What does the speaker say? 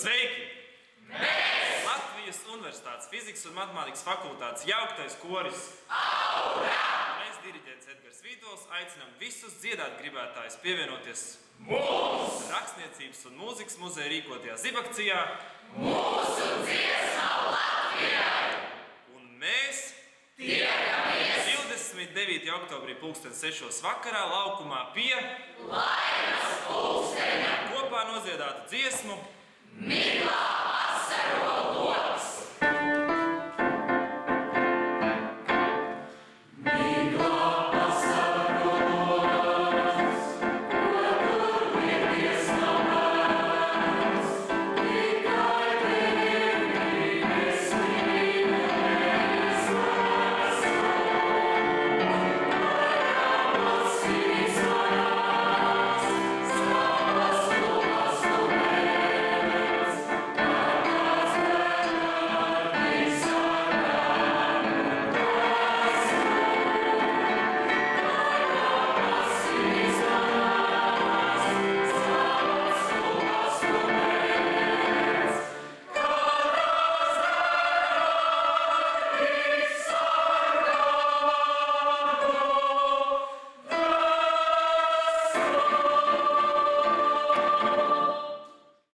Sveiki! Mēs! Latvijas Universitātes fizikas un matemātikas fakultātes jauktais koris. Aurā! Mēs, diriģents Edgars Vītols, aicinām visus dziedāt gribētājus pievienoties mums! Rakstniecības un mūzikas muzeja rīkotajā zibakcijā Mūsu dziesma Latvijai! Un mēs tiekamies 29. oktobrī 6:00 vakarā laukumā pie Laimas pulksteņa. Kopā nodziedātu dziesmu